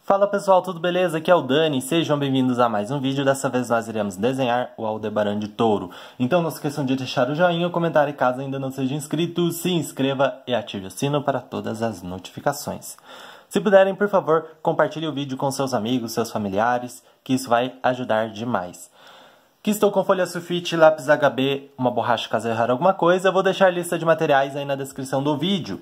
Fala pessoal, tudo beleza? Aqui é o Dani, sejam bem-vindos a mais um vídeo. Dessa vez nós iremos desenhar o Aldebaran de Touro. Então não se esqueçam de deixar o joinha, o comentário e caso ainda não seja inscrito, se inscreva e ative o sino para todas as notificações. Se puderem, por favor, compartilhe o vídeo com seus amigos, seus familiares, que isso vai ajudar demais. Aqui estou com folha sulfite, lápis HB, uma borracha caso errar alguma coisa. Eu vou deixar a lista de materiais aí na descrição do vídeo.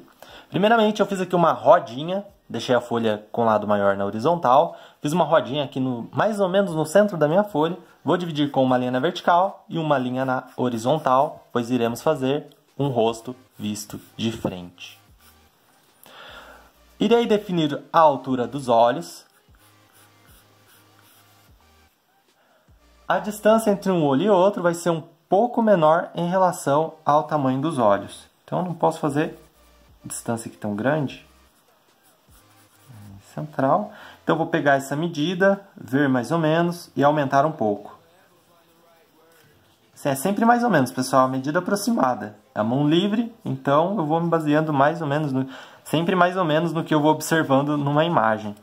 Primeiramente eu fiz aqui uma rodinha, deixei a folha com o lado maior na horizontal. Fiz uma rodinha aqui mais ou menos no centro da minha folha. Vou dividir com uma linha na vertical e uma linha na horizontal, pois iremos fazer um rosto visto de frente. Irei definir a altura dos olhos. A distância entre um olho e outro vai ser um pouco menor em relação ao tamanho dos olhos. Então eu não posso fazer distância aqui tão grande. Central. Então eu vou pegar essa medida, ver mais ou menos e aumentar um pouco. Isso é sempre mais ou menos, pessoal, a medida aproximada. É a mão livre, então eu vou me baseando mais ou menos, sempre mais ou menos no que eu vou observando numa imagem.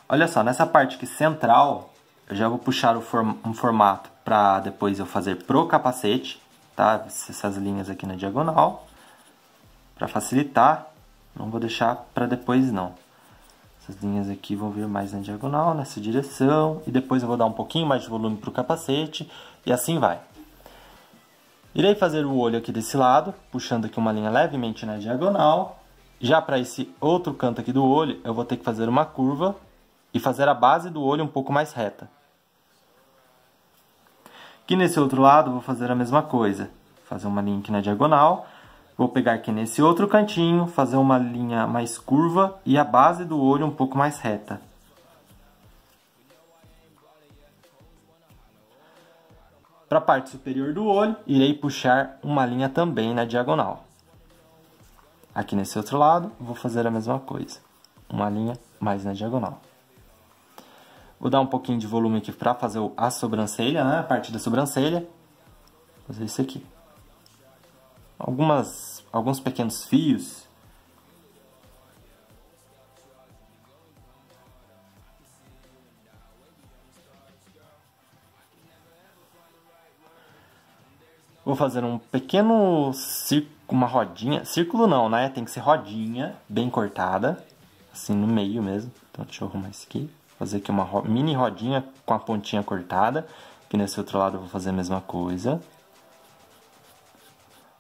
Olha só, nessa parte aqui central, eu já vou puxar um formato para depois eu fazer pro capacete, tá? Essas linhas aqui na diagonal, para facilitar, não vou deixar para depois não. Essas linhas aqui vão vir mais na diagonal, nessa direção, e depois eu vou dar um pouquinho mais de volume para o capacete, e assim vai. Irei fazer o olho aqui desse lado, puxando aqui uma linha levemente na diagonal. Já para esse outro canto aqui do olho, eu vou ter que fazer uma curva e fazer a base do olho um pouco mais reta. Aqui nesse outro lado, vou fazer a mesma coisa. Fazer uma linha aqui na diagonal. Vou pegar aqui nesse outro cantinho, fazer uma linha mais curva e a base do olho um pouco mais reta. Para a parte superior do olho, irei puxar uma linha também na diagonal. Aqui nesse outro lado, vou fazer a mesma coisa. Uma linha mais na diagonal. Vou dar um pouquinho de volume aqui para fazer a sobrancelha, né? A parte da sobrancelha. Vou fazer isso aqui. Alguns pequenos fios. Vou fazer um pequeno círculo, uma rodinha. Círculo não, né? Tem que ser rodinha, bem cortada. Assim, no meio mesmo. Então, deixa eu arrumar isso aqui. Fazer aqui uma mini rodinha com a pontinha cortada. Aqui nesse outro lado eu vou fazer a mesma coisa.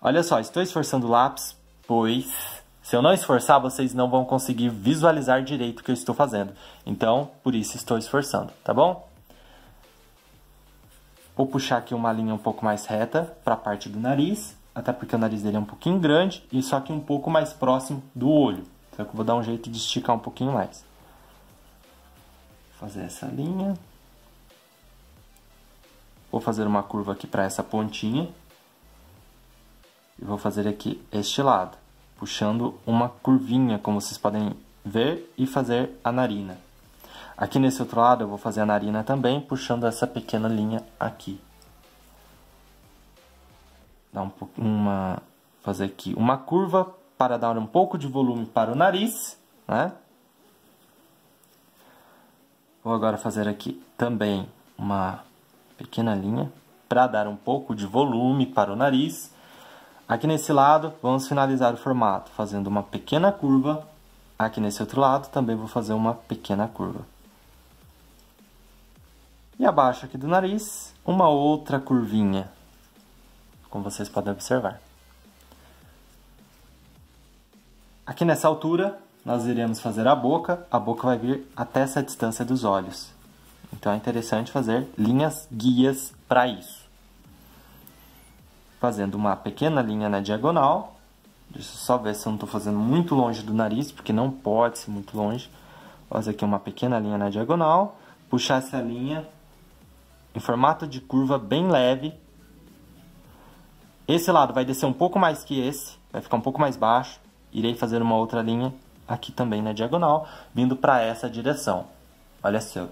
Olha só, estou esforçando o lápis, pois se eu não esforçar, vocês não vão conseguir visualizar direito o que eu estou fazendo. Então, por isso estou esforçando, tá bom? Vou puxar aqui uma linha um pouco mais reta para a parte do nariz, até porque o nariz dele é um pouquinho grande, e só que um pouco mais próximo do olho. Então eu vou dar um jeito de esticar um pouquinho mais. Vou fazer essa linha. Vou fazer uma curva aqui para essa pontinha. E vou fazer aqui este lado, puxando uma curvinha, como vocês podem ver, e fazer a narina. Aqui nesse outro lado eu vou fazer a narina também, puxando essa pequena linha aqui. Fazer aqui uma curva para dar um pouco de volume para o nariz, né? Vou agora fazer aqui também uma pequena linha para dar um pouco de volume para o nariz. Aqui nesse lado, vamos finalizar o formato fazendo uma pequena curva. Aqui nesse outro lado, também vou fazer uma pequena curva. E abaixo aqui do nariz, uma outra curvinha, como vocês podem observar. Aqui nessa altura, nós iremos fazer a boca vai vir até essa distância dos olhos. Então é interessante fazer linhas guias para isso. Fazendo uma pequena linha na diagonal. Deixa eu só ver se eu não estou fazendo muito longe do nariz, porque não pode ser muito longe. Vou fazer aqui uma pequena linha na diagonal. Puxar essa linha em formato de curva bem leve. Esse lado vai descer um pouco mais que esse, vai ficar um pouco mais baixo. Irei fazer uma outra linha aqui também na diagonal, vindo para essa direção. Olha só.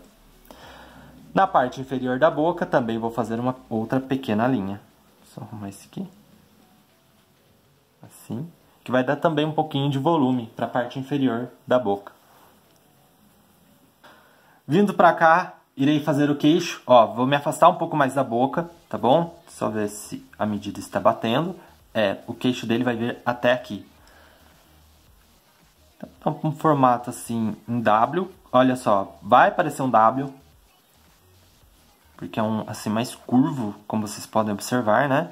Na parte inferior da boca também vou fazer uma outra pequena linha. Só arrumar esse aqui. Assim. Que vai dar também um pouquinho de volume para a parte inferior da boca. Vindo pra cá, irei fazer o queixo. Ó, vou me afastar um pouco mais da boca, tá bom? Só ver se a medida está batendo. O queixo dele vai vir até aqui. Então, um formato assim, em W. Olha só, vai parecer um W. Porque é um assim mais curvo, como vocês podem observar, né?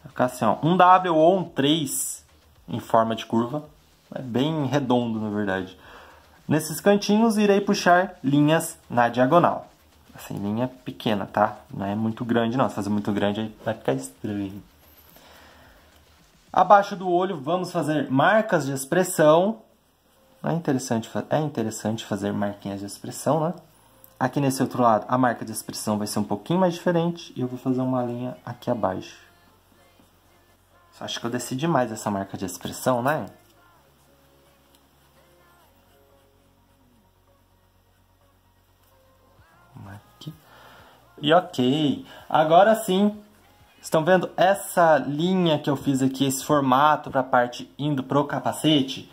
Vai ficar assim, ó, um W ou um 3 em forma de curva. É bem redondo, na verdade. Nesses cantinhos, irei puxar linhas na diagonal. Assim, linha pequena, tá? Não é muito grande, não. Se fazer muito grande, aí vai ficar estranho. Abaixo do olho, vamos fazer marcas de expressão. É interessante fazer marquinhas de expressão, né? Aqui nesse outro lado, a marca de expressão vai ser um pouquinho mais diferente. E eu vou fazer uma linha aqui abaixo. Só acho que eu desci demais essa marca de expressão, né? Aqui. E ok. Agora sim. Estão vendo essa linha que eu fiz aqui, esse formato para a parte indo pro capacete?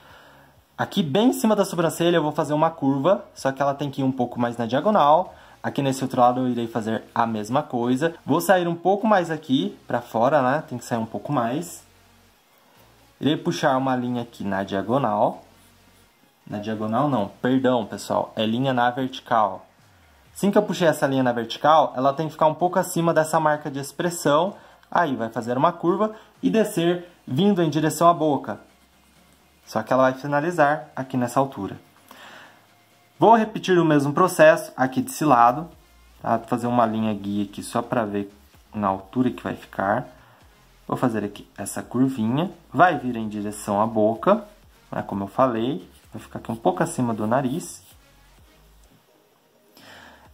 Aqui bem em cima da sobrancelha eu vou fazer uma curva, só que ela tem que ir um pouco mais na diagonal. Aqui nesse outro lado eu irei fazer a mesma coisa. Vou sair um pouco mais aqui para fora, né? Tem que sair um pouco mais. Irei puxar uma linha aqui na diagonal. Na diagonal não, perdão pessoal, é linha na vertical. Assim que eu puxei essa linha na vertical, ela tem que ficar um pouco acima dessa marca de expressão. Aí vai fazer uma curva e descer vindo em direção à boca. Só que ela vai finalizar aqui nessa altura. Vou repetir o mesmo processo aqui desse lado. Tá? Vou fazer uma linha guia aqui só para ver na altura que vai ficar. Vou fazer aqui essa curvinha. Vai vir em direção à boca, né? Como eu falei. Vai ficar aqui um pouco acima do nariz.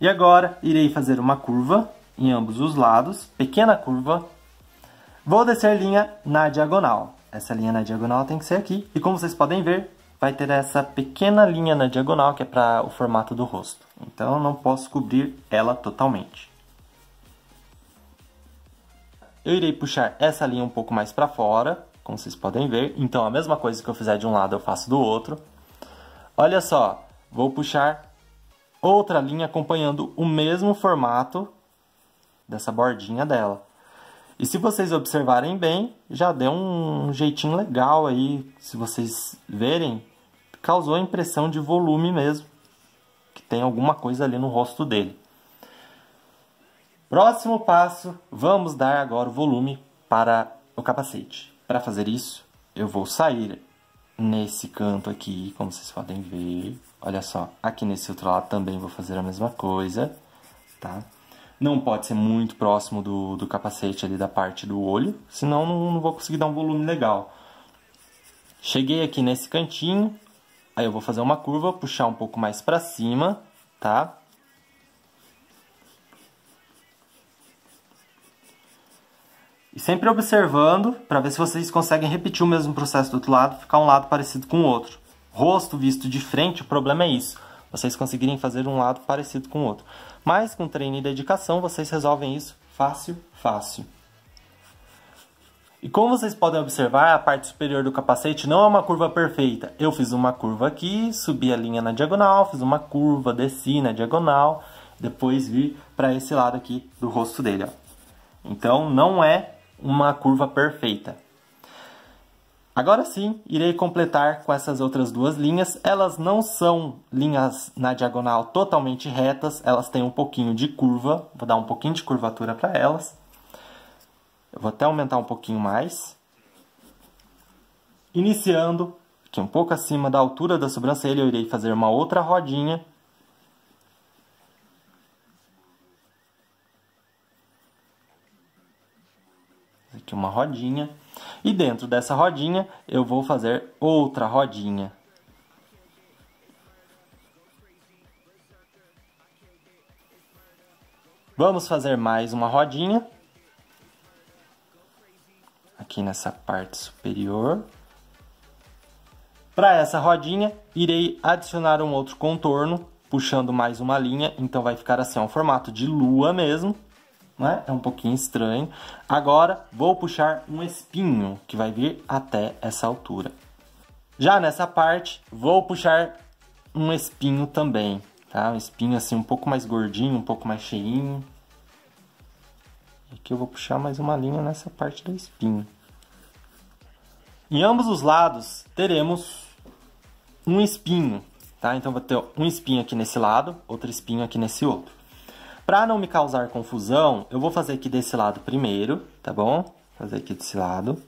E agora, irei fazer uma curva em ambos os lados, pequena curva. Vou descer linha na diagonal. Essa linha na diagonal tem que ser aqui. E como vocês podem ver, vai ter essa pequena linha na diagonal, que é para o formato do rosto. Então, eu não posso cobrir ela totalmente. Eu irei puxar essa linha um pouco mais para fora, como vocês podem ver. Então, a mesma coisa que eu fizer de um lado, eu faço do outro. Olha só, vou puxar outra linha acompanhando o mesmo formato dessa bordinha dela. E se vocês observarem bem, já deu um jeitinho legal aí. Se vocês verem, causou a impressão de volume mesmo. Que tem alguma coisa ali no rosto dele. Próximo passo, vamos dar agora o volume para o capacete. Para fazer isso, eu vou sair nesse canto aqui, como vocês podem ver. Olha só, aqui nesse outro lado também vou fazer a mesma coisa, tá? Não pode ser muito próximo do capacete ali da parte do olho, senão não vou conseguir dar um volume legal. Cheguei aqui nesse cantinho, aí eu vou fazer uma curva, puxar um pouco mais pra cima, tá? E sempre observando, para ver se vocês conseguem repetir o mesmo processo do outro lado, ficar um lado parecido com o outro. Rosto visto de frente, o problema é isso. Vocês conseguirem fazer um lado parecido com o outro. Mas com treino e dedicação, vocês resolvem isso fácil, fácil. E como vocês podem observar, a parte superior do capacete não é uma curva perfeita. Eu fiz uma curva aqui, subi a linha na diagonal, fiz uma curva, desci na diagonal, depois vi para esse lado aqui do rosto dele, ó. Então, não é uma curva perfeita. Agora sim, irei completar com essas outras duas linhas. Elas não são linhas na diagonal totalmente retas, elas têm um pouquinho de curva. Vou dar um pouquinho de curvatura para elas. Eu vou até aumentar um pouquinho mais. Iniciando, aqui um pouco acima da altura da sobrancelha, eu irei fazer uma outra rodinha. Aqui uma rodinha. E dentro dessa rodinha, eu vou fazer outra rodinha. Vamos fazer mais uma rodinha. Aqui nessa parte superior. Para essa rodinha, irei adicionar um outro contorno, puxando mais uma linha. Então vai ficar assim, um formato de lua mesmo. Né? É um pouquinho estranho. Agora vou puxar um espinho que vai vir até essa altura. Já nessa parte vou puxar um espinho também. tá? Um espinho assim um pouco mais gordinho, um pouco mais cheinho. Aqui eu vou puxar mais uma linha nessa parte do espinho. Em ambos os lados teremos um espinho, tá? Então vou ter um espinho aqui nesse lado, outro espinho aqui nesse outro. Para não me causar confusão, eu vou fazer aqui desse lado primeiro, tá bom? Fazer aqui desse lado.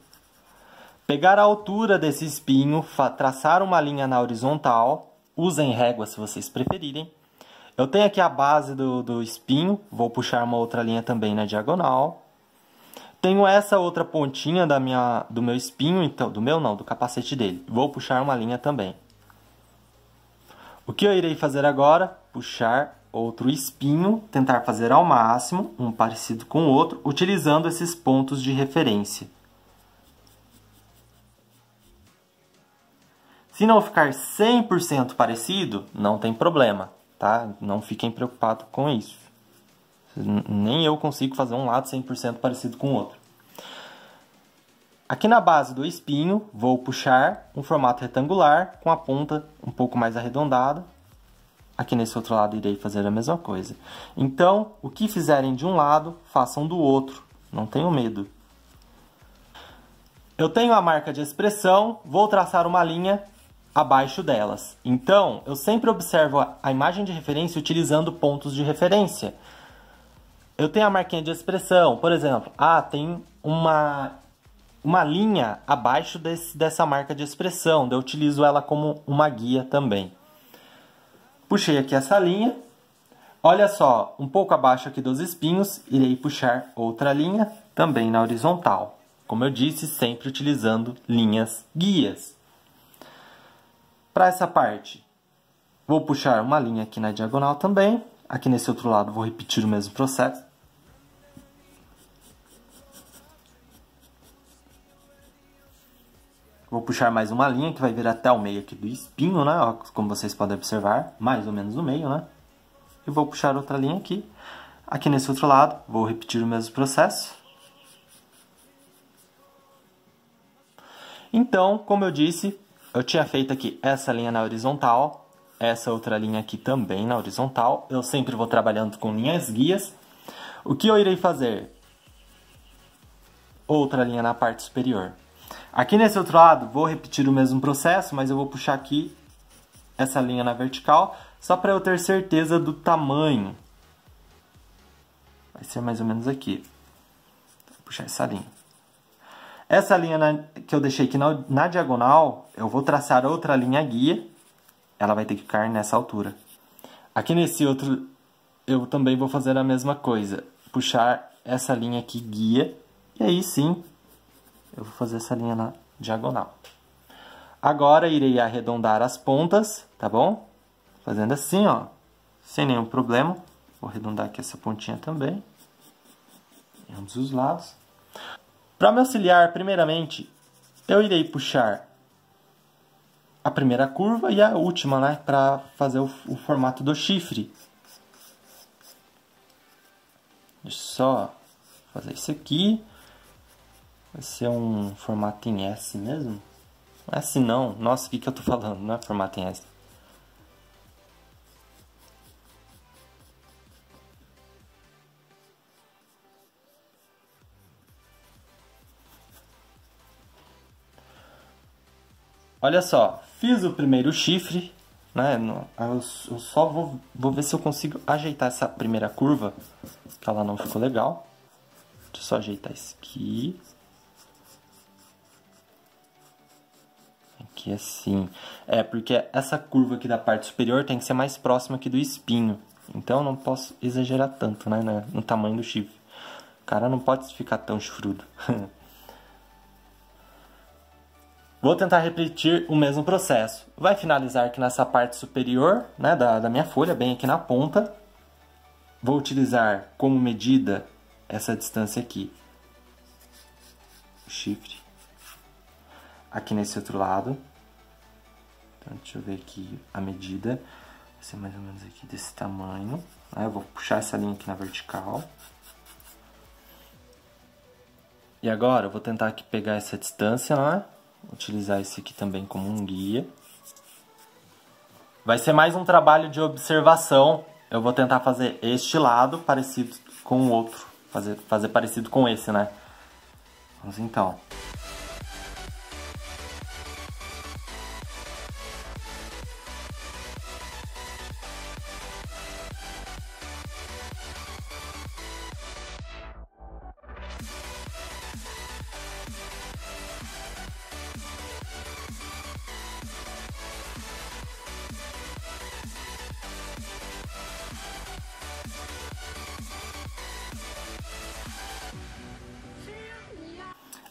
Pegar a altura desse espinho, traçar uma linha na horizontal. Usem régua se vocês preferirem. Eu tenho aqui a base do espinho, vou puxar uma outra linha também na diagonal. Tenho essa outra pontinha do meu espinho, então, do capacete dele. Vou puxar uma linha também. O que eu irei fazer agora? Puxar outro espinho, tentar fazer ao máximo, um parecido com o outro, utilizando esses pontos de referência. Se não ficar 100% parecido, não tem problema. Tá? Não fiquem preocupados com isso. Nem eu consigo fazer um lado 100% parecido com o outro. Aqui na base do espinho, vou puxar um formato retangular com a ponta um pouco mais arredondada. Aqui nesse outro lado irei fazer a mesma coisa. Então, o que fizerem de um lado, façam do outro. Não tenham medo. Eu tenho a marca de expressão, vou traçar uma linha abaixo delas. Então, eu sempre observo a imagem de referência utilizando pontos de referência. Eu tenho a marquinha de expressão, por exemplo, tem uma linha abaixo dessa marca de expressão, eu utilizo ela como uma guia também. Puxei aqui essa linha, olha só, um pouco abaixo aqui dos espinhos, irei puxar outra linha, também na horizontal. Como eu disse, sempre utilizando linhas guias. Para essa parte, vou puxar uma linha aqui na diagonal também. Aqui nesse outro lado, vou repetir o mesmo processo. Vou puxar mais uma linha que vai vir até o meio aqui do espinho, né? Ó, como vocês podem observar, mais ou menos no meio, né? E vou puxar outra linha aqui. Aqui nesse outro lado, vou repetir o mesmo processo. Então, como eu disse, eu tinha feito aqui essa linha na horizontal, essa outra linha aqui também na horizontal. Eu sempre vou trabalhando com linhas guias. O que eu irei fazer? Outra linha na parte superior. Aqui nesse outro lado, vou repetir o mesmo processo, mas eu vou puxar aqui essa linha na vertical, só para eu ter certeza do tamanho. Vai ser mais ou menos aqui. Vou puxar essa linha. Essa linha que eu deixei aqui na diagonal, eu vou traçar outra linha guia. Ela vai ter que ficar nessa altura. Aqui nesse outro, eu também vou fazer a mesma coisa. Puxar essa linha aqui guia. E aí sim, eu vou fazer essa linha na diagonal. Agora irei arredondar as pontas, tá bom? Fazendo assim, ó, sem nenhum problema. Vou arredondar aqui essa pontinha também. Em ambos os lados. Para me auxiliar, primeiramente, eu irei puxar a primeira curva e a última, né? Para fazer o formato do chifre. Deixa eu só fazer isso aqui. Vai ser um formato em S mesmo? S não. Nossa, o que eu tô falando? Não é formato em S. Olha só, fiz o primeiro chifre, né? Eu só vou ver se eu consigo ajeitar essa primeira curva, que ela não ficou legal. Deixa eu só ajeitar isso aqui. Aqui assim. Porque essa curva aqui da parte superior tem que ser mais próxima aqui do espinho. Então eu não posso exagerar tanto, né? No tamanho do chifre. O cara não pode ficar tão chifrudo. Vou tentar repetir o mesmo processo. Vai finalizar aqui nessa parte superior, né, da minha folha, bem aqui na ponta. Vou utilizar como medida essa distância aqui. O chifre. Aqui nesse outro lado. Então, deixa eu ver aqui a medida. Vai ser mais ou menos aqui desse tamanho. Eu vou puxar essa linha aqui na vertical. E agora eu vou tentar aqui pegar essa distância, né? Utilizar esse aqui também como um guia. Vai ser mais um trabalho de observação. Eu vou tentar fazer este lado parecido com o outro. Fazer parecido com esse, né? Vamos então.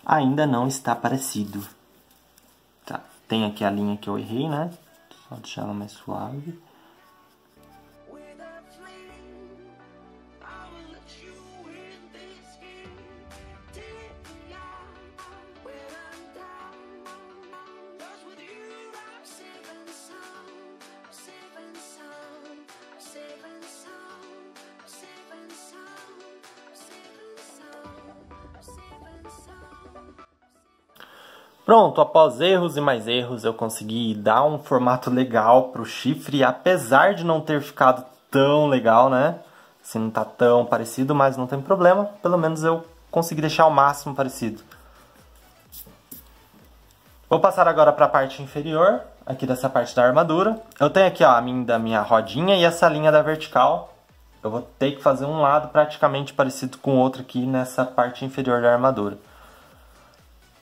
Ainda não está parecido. Tá, tem aqui a linha que eu errei, né? Só deixar ela mais suave. Pronto, após erros e mais erros, eu consegui dar um formato legal pro chifre, apesar de não ter ficado tão legal, né? Assim, não tá tão parecido, mas não tem problema. Pelo menos eu consegui deixar o máximo parecido. Vou passar agora para a parte inferior, aqui dessa parte da armadura. Eu tenho aqui ó, da minha rodinha e essa linha da vertical. Eu vou ter que fazer um lado praticamente parecido com o outro aqui nessa parte inferior da armadura.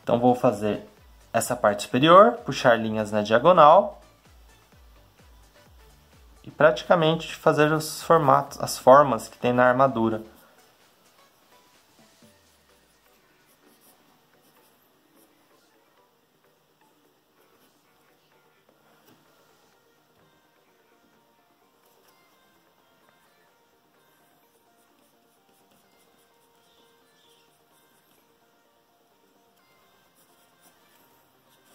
Então vou fazer essa parte superior, puxar linhas na diagonal e praticamente fazer os formatos, as formas que tem na armadura.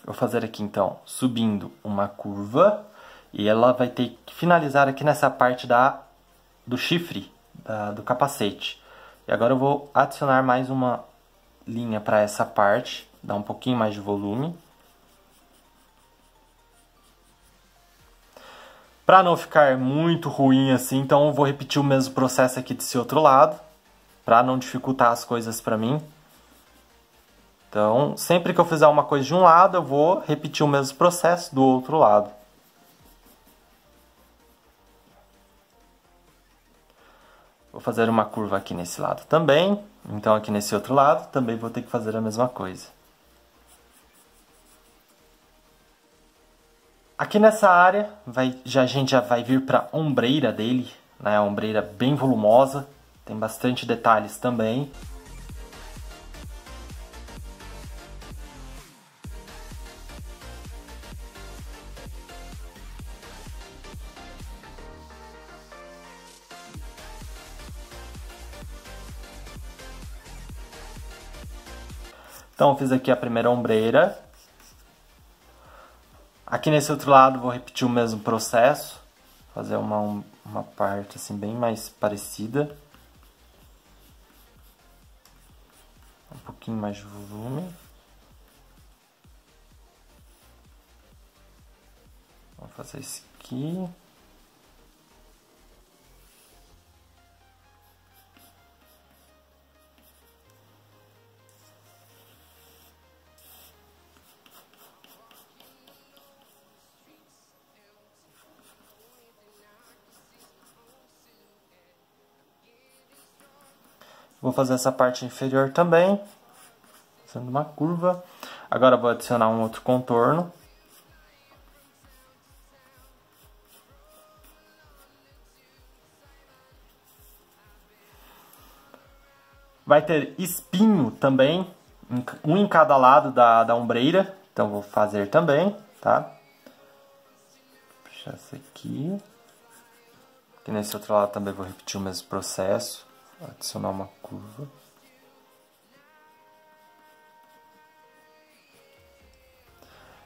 Vou fazer aqui então, subindo uma curva, e ela vai ter que finalizar aqui nessa parte do chifre, do capacete. E agora eu vou adicionar mais uma linha para essa parte, dar um pouquinho mais de volume. Para não ficar muito ruim assim, então eu vou repetir o mesmo processo aqui desse outro lado, para não dificultar as coisas para mim. Então, sempre que eu fizer uma coisa de um lado, eu vou repetir o mesmo processo do outro lado. Vou fazer uma curva aqui nesse lado também. Então, aqui nesse outro lado, também vou ter que fazer a mesma coisa. Aqui nessa área, a gente já vai vir para a ombreira dele, né? A ombreira bem volumosa, tem bastante detalhes também. Então, eu fiz aqui a primeira ombreira. Aqui nesse outro lado, vou repetir o mesmo processo. Fazer uma parte assim bem mais parecida. Um pouquinho mais de volume. Vou fazer esse aqui. Vou fazer essa parte inferior também, fazendo uma curva. Agora vou adicionar um outro contorno. Vai ter espinho também, um em cada lado da ombreira. Então vou fazer também, tá? Vou puxar esse aqui. E nesse outro lado também vou repetir o mesmo processo. Adicionar uma curva.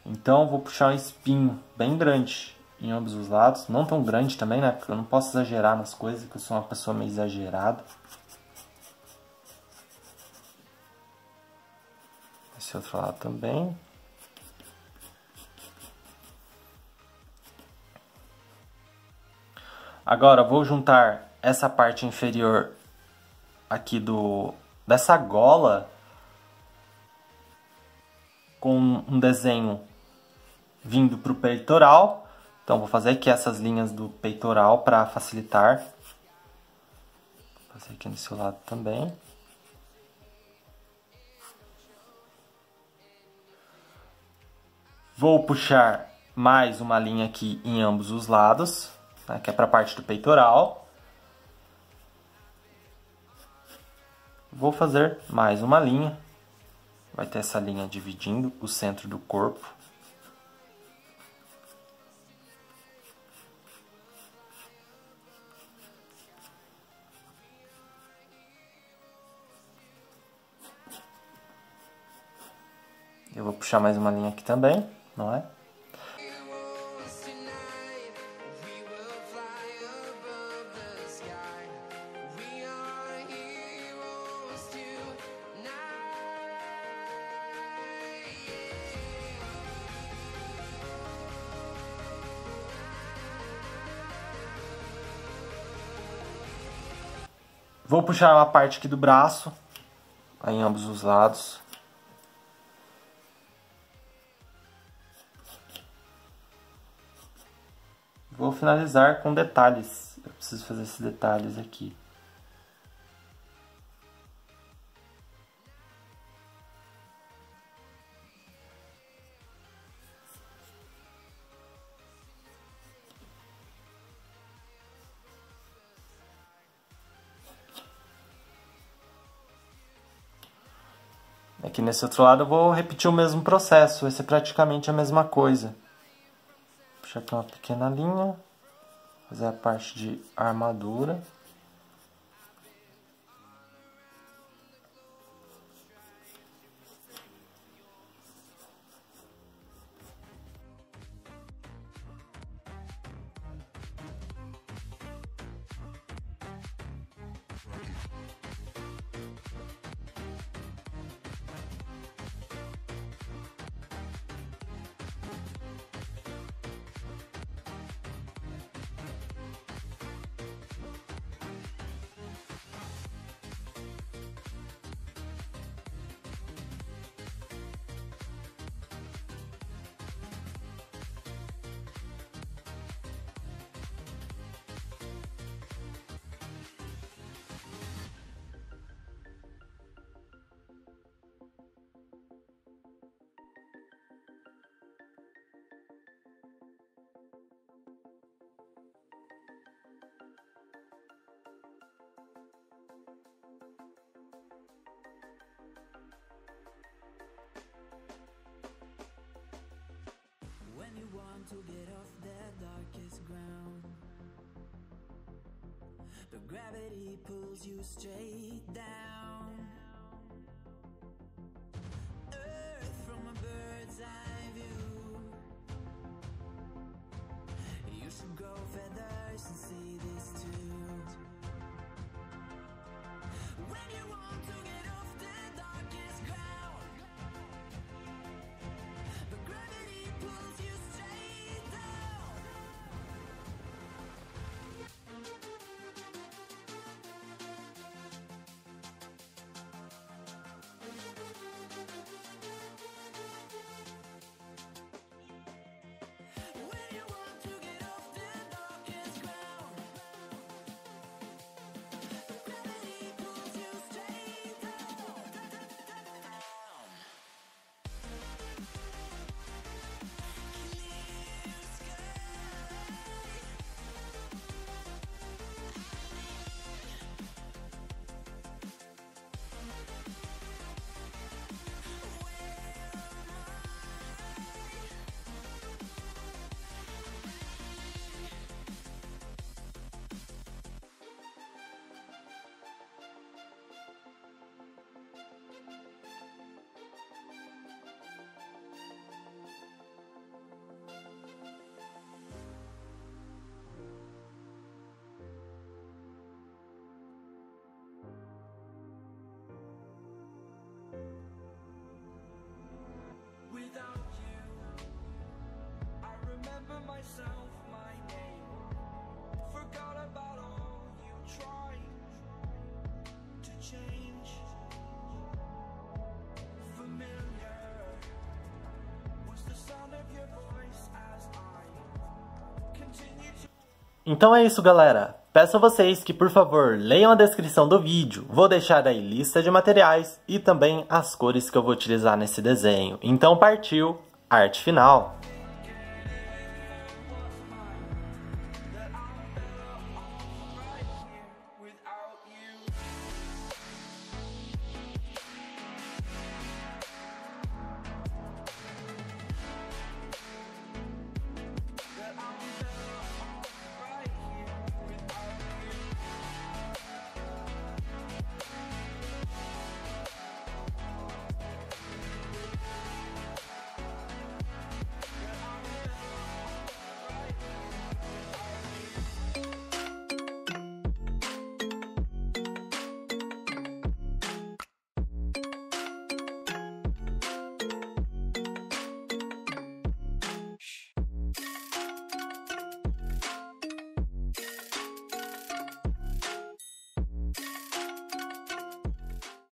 Então vou puxar um espinho bem grande em ambos os lados. Não tão grande também, né? Porque eu não posso exagerar nas coisas, porque eu sou uma pessoa meio exagerada. Esse outro lado também. Agora vou juntar essa parte inferior aqui dessa gola com um desenho vindo para o peitoral. Então vou fazer aqui essas linhas do peitoral para facilitar. Vou fazer aqui nesse lado também. Vou puxar mais uma linha aqui em ambos os lados, né, que é para a parte do peitoral. Vou fazer mais uma linha. Vai ter essa linha dividindo o centro do corpo. Eu vou puxar mais uma linha aqui também, não é? Vou puxar uma parte aqui do braço, aí em ambos os lados. Vou finalizar com detalhes. Eu preciso fazer esses detalhes aqui. Aqui nesse outro lado eu vou repetir o mesmo processo, vai ser praticamente a mesma coisa. Puxar aqui uma pequena linha, fazer a parte de armadura. To get off the darkest ground, but gravity pulls you straight down. Earth from a bird's eye view. You should grow feathers and see this too. When you want to get off the darkest ground, but gravity pulls you straight down. Então é isso, galera. Peço a vocês que, por favor, leiam a descrição do vídeo. Vou deixar aí lista de materiais e também as cores que eu vou utilizar nesse desenho. Então partiu, arte final!